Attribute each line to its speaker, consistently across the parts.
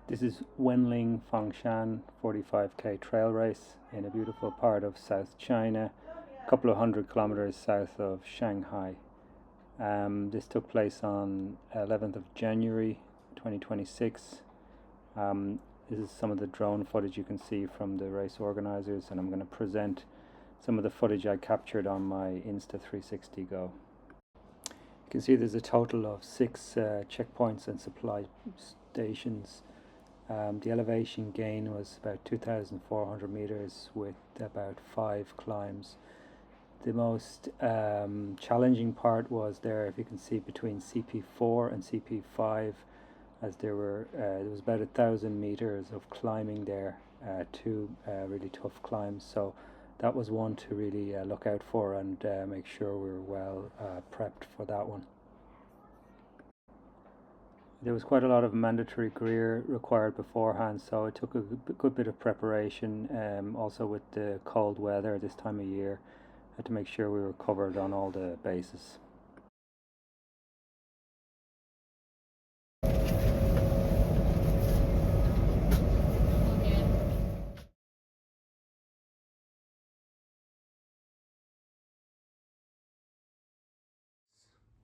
Speaker 1: This is Wenling Fangshan 45k trail race in a beautiful part of South China, a couple of 100 kilometers south of Shanghai. This took place on 11th of January 2026. This is some of the drone footage you can see from the race organizers, and I'm going to present some of the footage I captured on my Insta360 Go. You can see there's a total of 6 checkpoints and supply stations. The elevation gain was about 2,400 meters with about 5 climbs. The most challenging part was there, if you can see, between CP4 and CP5, as there was about 1,000 meters of climbing there, 2 really tough climbs. So that was one to really look out for and make sure we were well prepped for that one. There was quite a lot of mandatory gear required beforehand, so it took a good bit of preparation. Also with the cold weather this time of year, I had to make sure we were covered on all the bases.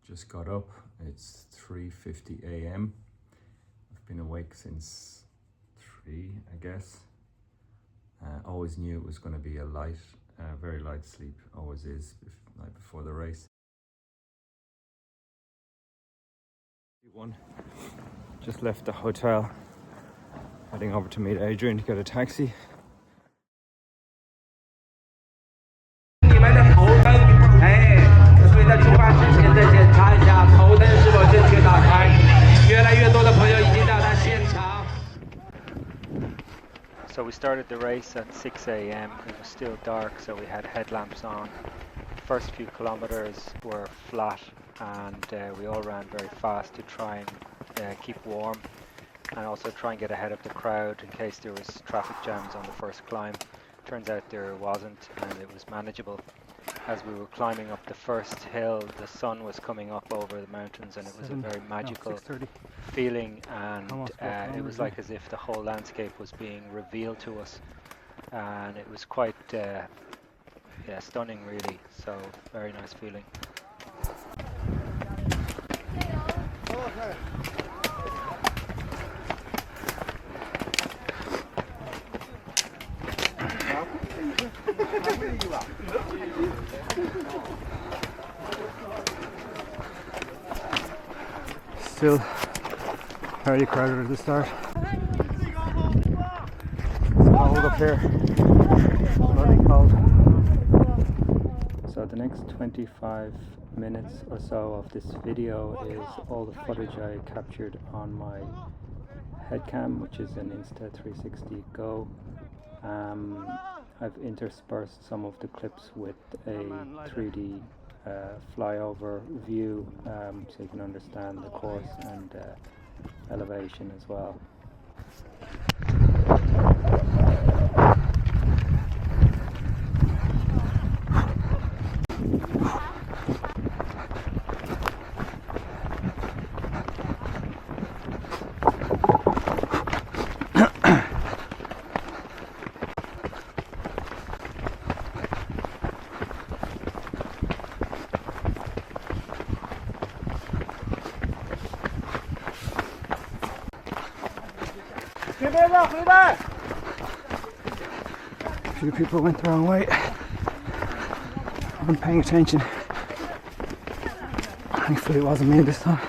Speaker 1: Just got up. It's 3:50 a.m. I've been awake since 3, I guess. Always knew it was going to be a very light sleep. Always is, night before the race. Just left the hotel, heading over to meet Adrian to get a taxi. So we started the race at 6 a.m. It was still dark, so we had headlamps on. The first few kilometers were flat, and we all ran very fast to try and keep warm, and also try and get ahead of the crowd in case there was traffic jams on the first climb. Turns out there wasn't, and it was manageable. As we were climbing up the first hill, the sun was coming up over the mountains, and it was a very magical feeling, and it was like as if the whole landscape was being revealed to us, and it was quite stunning, really. So very nice feeling. Still very crowded at the start. It's cold up here. Bloody cold. So the next 25 minutes or so of this video is all the footage I captured on my headcam, which is an Insta360 Go. I've interspersed some of the clips with a 3D flyover view, so you can understand the course and elevation as well. A few people went the wrong way. I wasn't paying attention. Thankfully it wasn't me this time.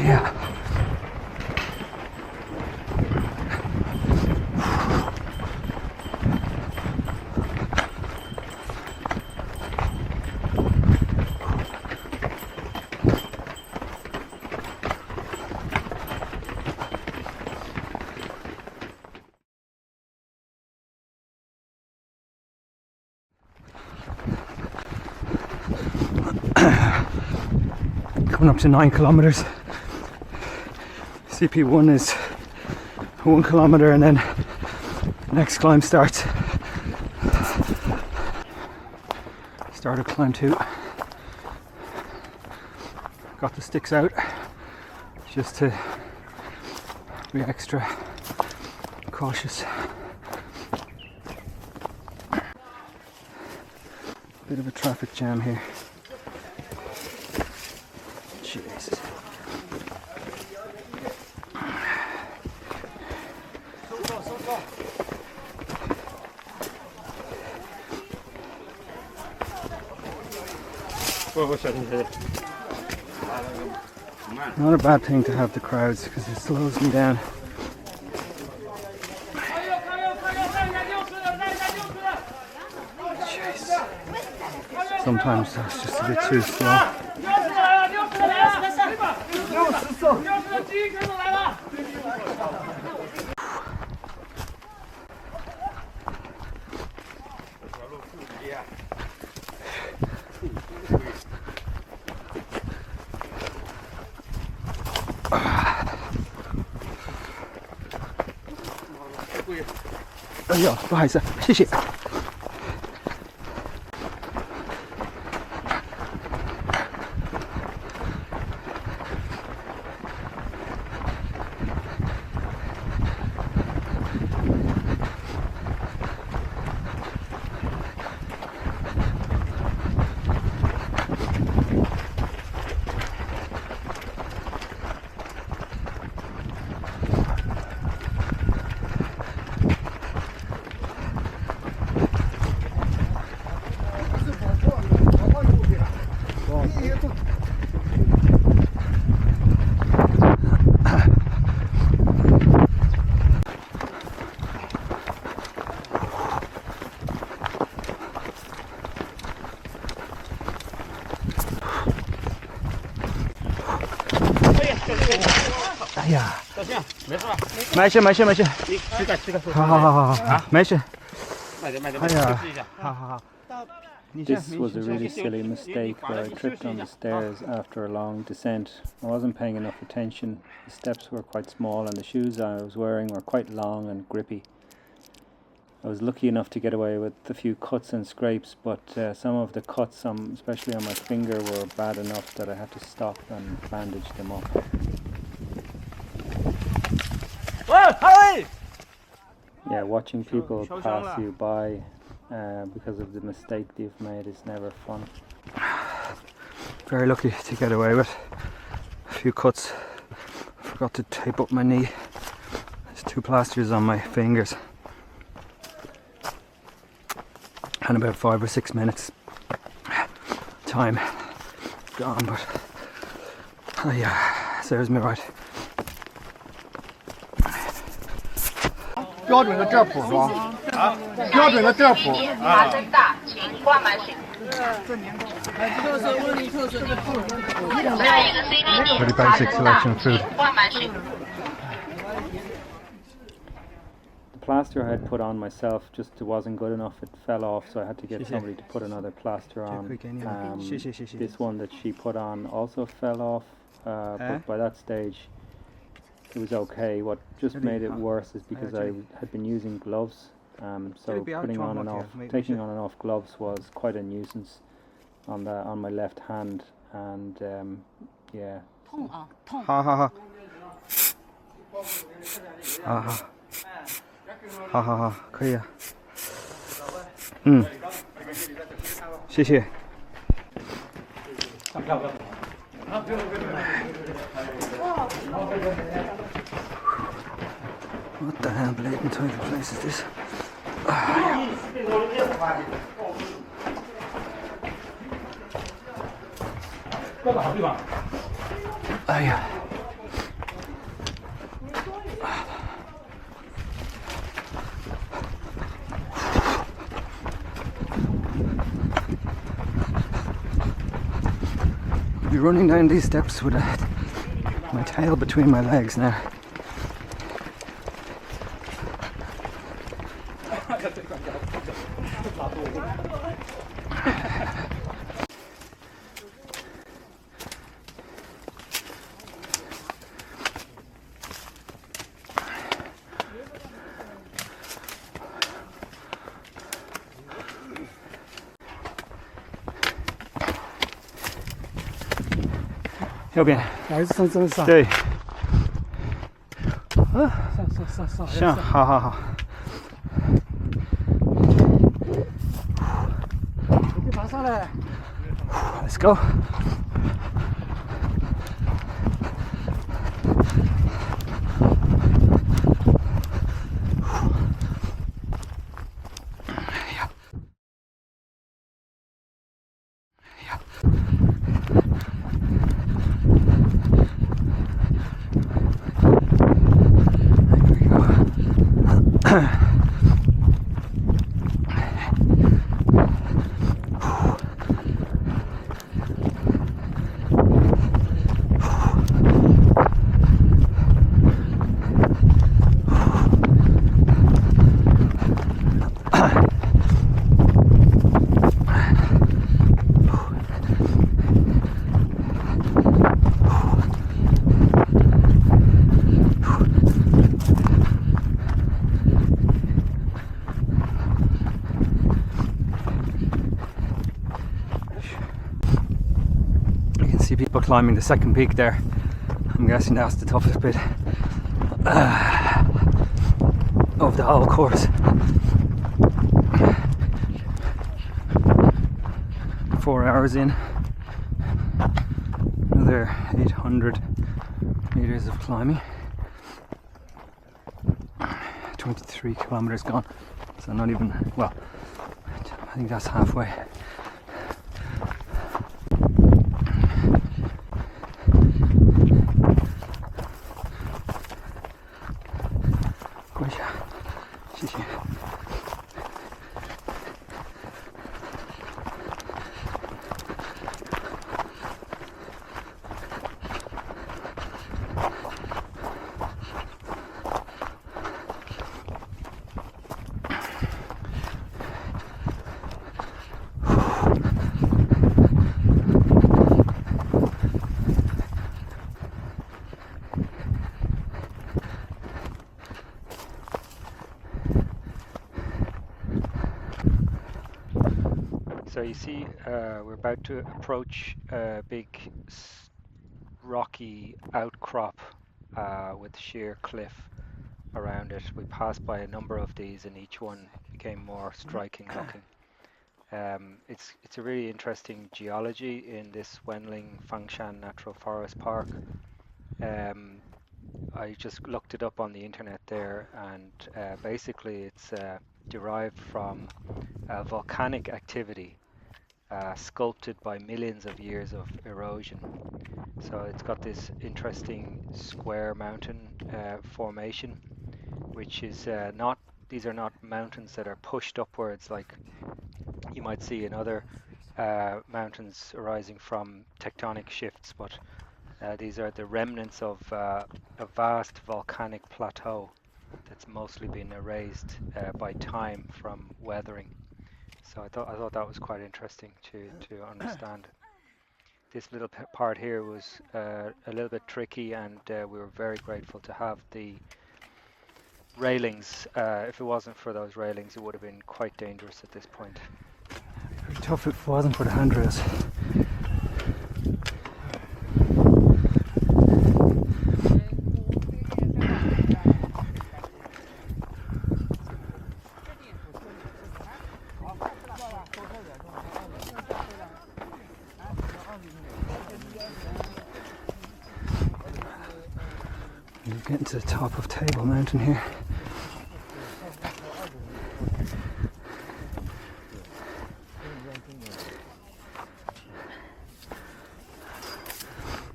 Speaker 1: Yeah. Coming up to 9 kilometers. CP1 is 1 kilometer, and then Next climb starts. Started climb 2. Got the sticks out just to be extra cautious. Bit of a traffic jam here. Jesus. Not a bad thing to have the crowds because it slows me down. Jeez. Sometimes that's just a bit too slow.哎呦，不好意思，谢谢。哎呀，道歉，没事吧？没事。吃个。好，没事。慢点。哎呀，好。This was a really silly mistake where I tripped on the stairs after a long descent. I wasn't paying enough attention. The steps were quite small and the shoes I was wearing were quite long and grippy. I was lucky enough to get away with a few cuts and scrapes, but some of the cuts, especially on my finger, were bad enough that I had to stop and bandage them up. Yeah, watching people pass you by because of the mistake they've made is never fun. Very lucky to get away with a few cuts. Forgot to tape up my knee. There's 2 plasters on my fingers. And about 5 or 6 minutes time gone, but oh yeah, serves me right.
Speaker 2: 标准的这谱是吧？啊，标准的这谱。啊。真大，请挂满水。特色温丽特色的布。Pretty basic selection of food.
Speaker 1: The plaster I had put on myself just wasn't good enough. It fell off, so I had to get somebody to put another plaster on. This one that she put on also fell off, but by that stage it was okay. What just made it worse is because I had been using gloves, so taking on and off gloves was quite a nuisance on my left hand, and yeah. 好，可以啊。谢谢。What the hell, blatant toilet place is this?哎呀。I'll be running down these steps with my tail between my legs now. 右边。
Speaker 2: 还是从这上。
Speaker 1: 对。
Speaker 2: 上。
Speaker 1: 上，好。
Speaker 2: 你爬上来。
Speaker 1: Let's go. See people climbing the second peak there. I'm guessing that's the toughest bit of the whole course. 4 hours in, another 800 meters of climbing, 23 kilometers gone, so not even, well, I think that's halfway. So you see, we're about to approach a big rocky outcrop with sheer cliff around it. We passed by a number of these, and each one became more striking looking. It's a really interesting geology in this Wenling Fangshan Natural Forest Park. I just looked it up on the internet there, and basically it's derived from volcanic activity sculpted by millions of years of erosion. So it's got this interesting square mountain formation, which is these are not mountains that are pushed upwards like you might see in other mountains arising from tectonic shifts, but these are the remnants of a vast volcanic plateau that's mostly been erased by time from weathering. So I thought that was quite interesting to understand. This little part here was a little bit tricky, and we were very grateful to have the railings. If it wasn't for those railings, it would have been quite dangerous at this point. Pretty tough if it wasn't for the handrails. We're getting to the top of Table Mountain here.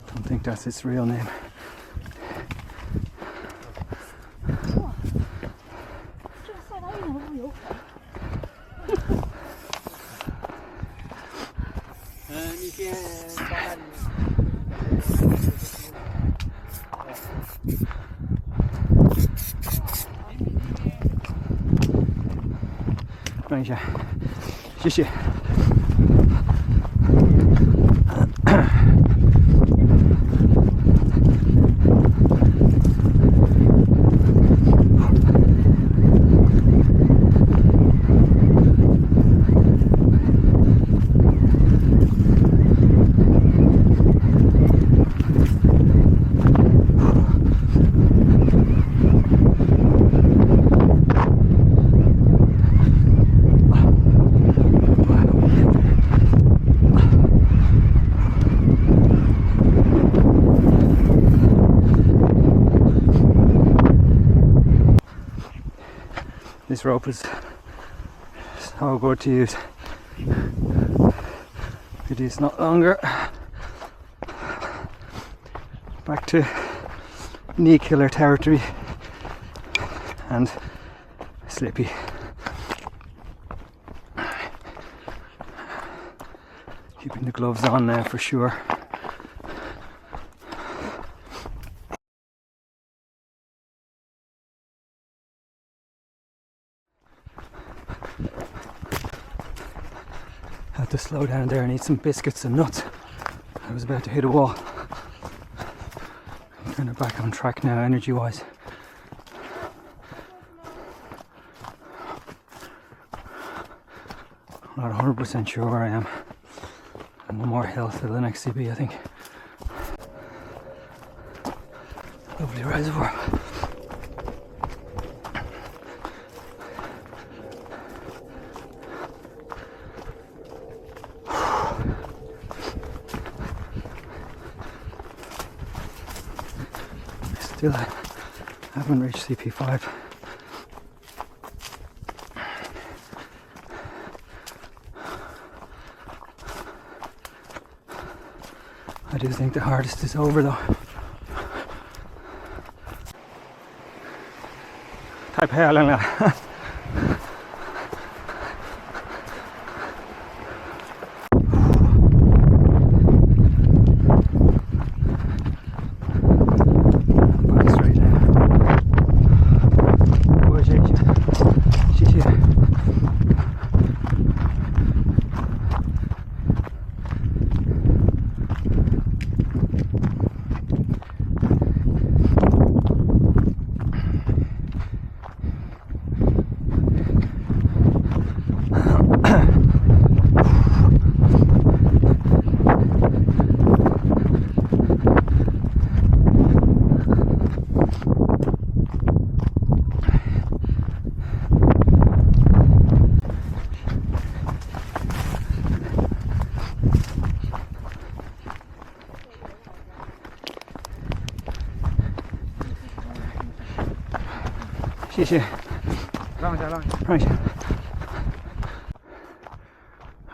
Speaker 1: Don't think that's its real name. Run 一下，谢谢。This rope is so good to use. It is not longer. Back to knee killer territory and slippy. Keeping the gloves on now for sure. Had to slow down there and eat some biscuits and nuts. I was about to hit a wall. I'm kind of back on track now, energy wise. I'm not 100% sure where I am. And no more hill to the next CB, I think. Lovely reservoir. Still haven't reached CP5. I do think the hardest is over though. Taipei lang la.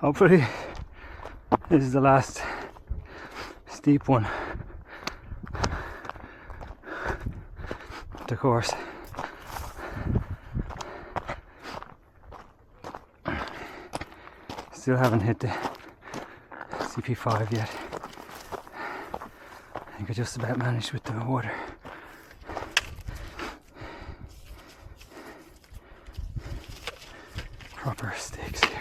Speaker 1: Hopefully this is the last steep one of the course. Still haven't hit the CP5 yet. I think I just about managed with the water. Proper stakes here.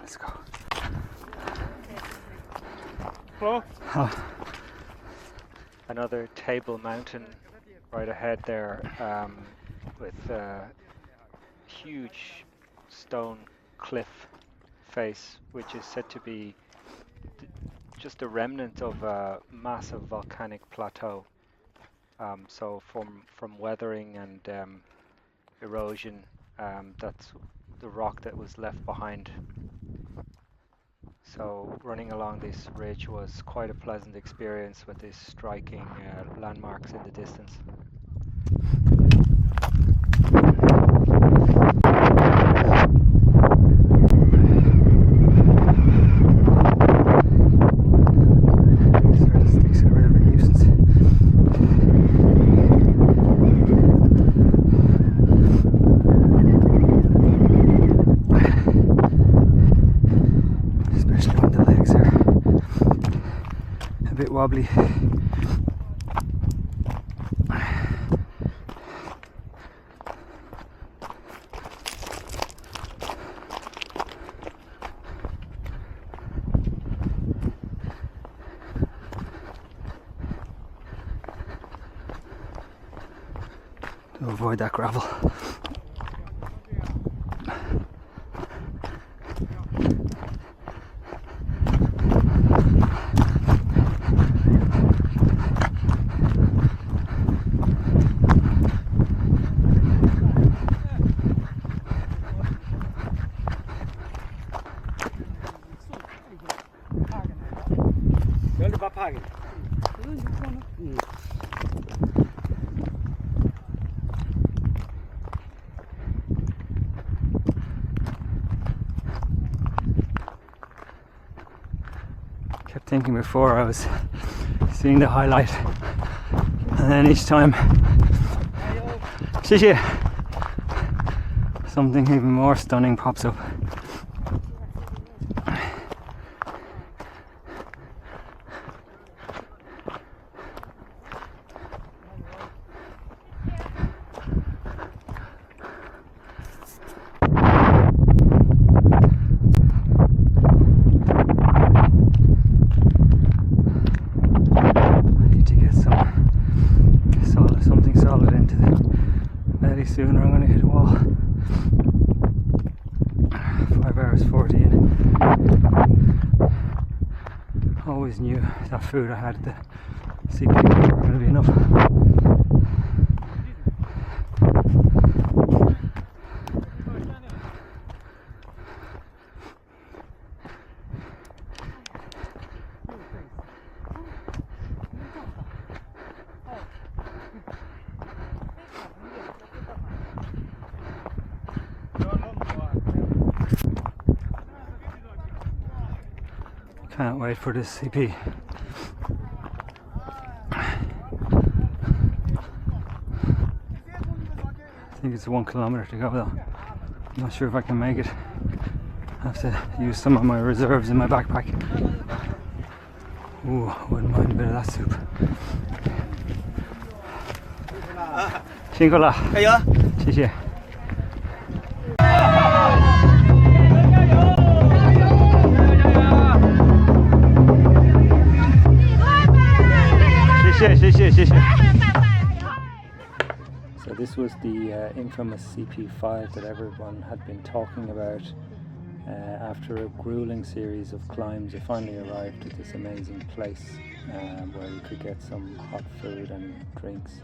Speaker 1: Let's go.
Speaker 2: Hello?
Speaker 1: Another table mountain right ahead there, with a huge stone cliff face, which is said to be just a remnant of a massive volcanic plateau. So from weathering and erosion, that's the rock that was left behind. So running along this ridge was quite a pleasant experience with these striking landmarks in the distance. Wobbly. To avoid that gravel. Kept thinking before I was seeing the highlight, and then each time something even more stunning pops up. Soon or I'm going to hit a wall. 5 hours 40 in. Always knew that food I had at the CP were going to be enough. Can't wait for this CP. I think it's 1 kilometer to go though. I'm not sure if I can make it. I have to use some of my reserves in my backpack. Ooh, wouldn't mind a bit of that soup. 辛苦了，加油！谢谢。So this was the infamous CP5 that everyone had been talking about. After a grueling series of climbs, I finally arrived at this amazing place where we could get some hot food and drinks.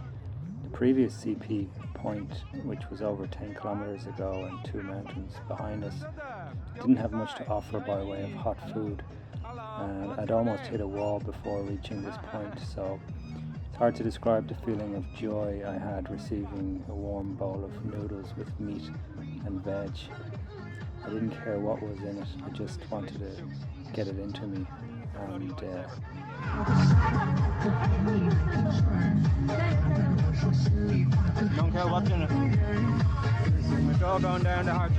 Speaker 1: The previous CP point, which was over 10 kilometers ago and 2 mountains behind us, didn't have much to offer by way of hot food. I'd almost hit a wall before reaching this point, so it's hard to describe the feeling of joy I had receiving a warm bowl of noodles with meat and veg. I didn't care what was in it, I just wanted to get it into me. And don't care what's in it. It's all going down the heart.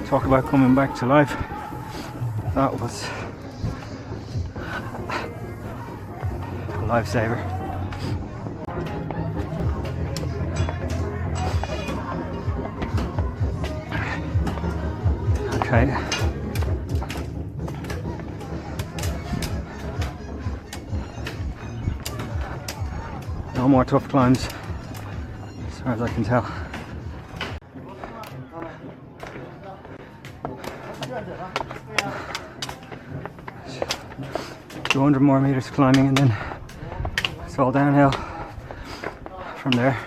Speaker 1: Talk about coming back to life. That was a lifesaver. Okay. No more tough climbs, as far as I can tell. 200 more meters climbing and then it's all downhill from there.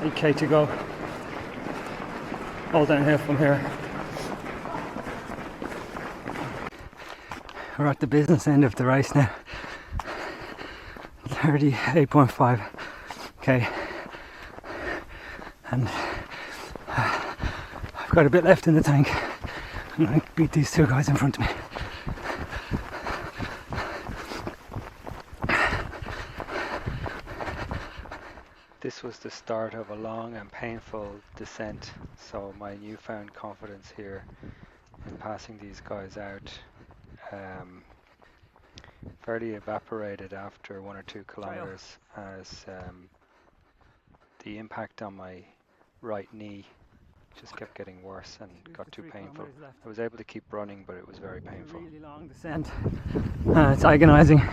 Speaker 1: Okay to go. All downhill from here. We're at the business end of the race now. 38.5k, and I've got a bit left in the tank. I'm going to beat these two guys in front of me. This was the start of a long and painful descent, so my newfound confidence here in passing these guys out fairly evaporated after 1 or 2 kilometers as the impact on my right knee just kept getting worse and got too painful. I was able to keep running, but it was very painful.
Speaker 3: Really long descent. It's agonizing.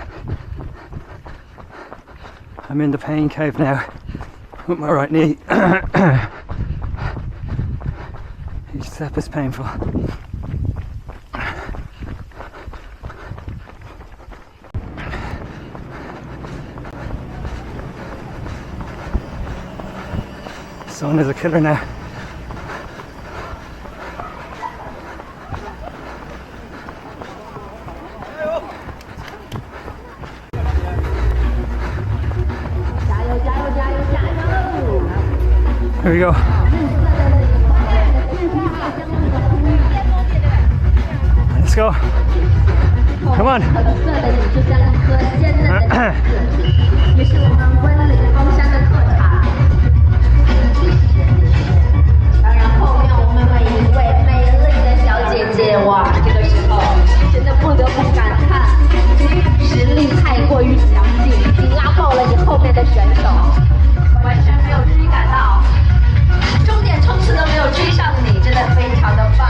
Speaker 3: I'm in the pain cave now with my right knee. Each step is painful. The sun is a killer now. Here we go. Let's go. Come on.
Speaker 4: 也是我们温岭方山的特产。当然，后面我们每一位美丽的小姐姐，哇，这个时候真的不得不感叹，实力太过于强劲，已经拉爆了你后面的选手，完全没有追赶到，终点冲刺都没有追上你，真的非常的棒。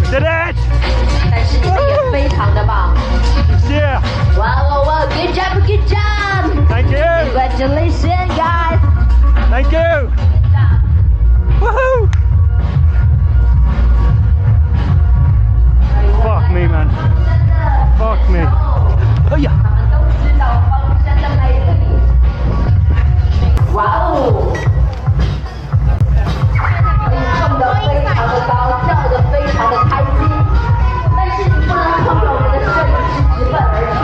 Speaker 3: Did it!
Speaker 4: 但是你们也非常的棒。
Speaker 3: Yeah!
Speaker 4: Wow, wow, good job, good job!
Speaker 3: Thank you!
Speaker 4: Congratulations, guys!
Speaker 3: Thank you! Woohoo! Fuck me, man. Fuck me. Oh yeah.
Speaker 4: 他们都知道方山的美丽。哇哦！可以蹦得非常的高，跳得非常的开心，但是你不能碰着我们的摄影师直奔而去。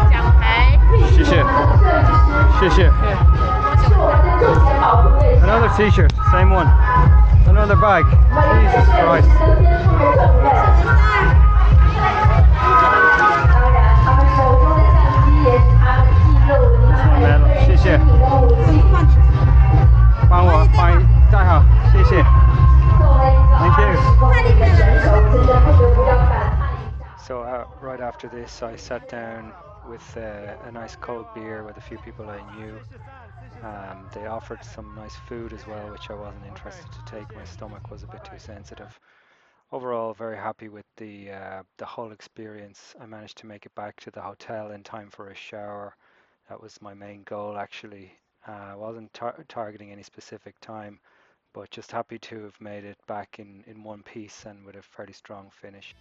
Speaker 5: 奖牌，
Speaker 3: 谢谢，谢谢。
Speaker 4: 是我们的重点保护对象。
Speaker 3: Another T-shirt, same one. Another bag. Jesus Christ.
Speaker 4: 当然，他们手中的相机也是他们记录你们最新颖的武器。
Speaker 3: 帮我带好，谢谢。
Speaker 4: 作为一个20公里的选手，真的不得不要感叹一下。
Speaker 1: So right after this, I sat down with a nice cold beer with a few people I knew. They offered some nice food as well, which I wasn't interested to take. My stomach was a bit too sensitive. Overall, very happy with the whole experience. I managed to make it back to the hotel in time for a shower. That was my main goal, actually. I wasn't targeting any specific time, but just happy to have made it back in one piece and with a fairly strong finish.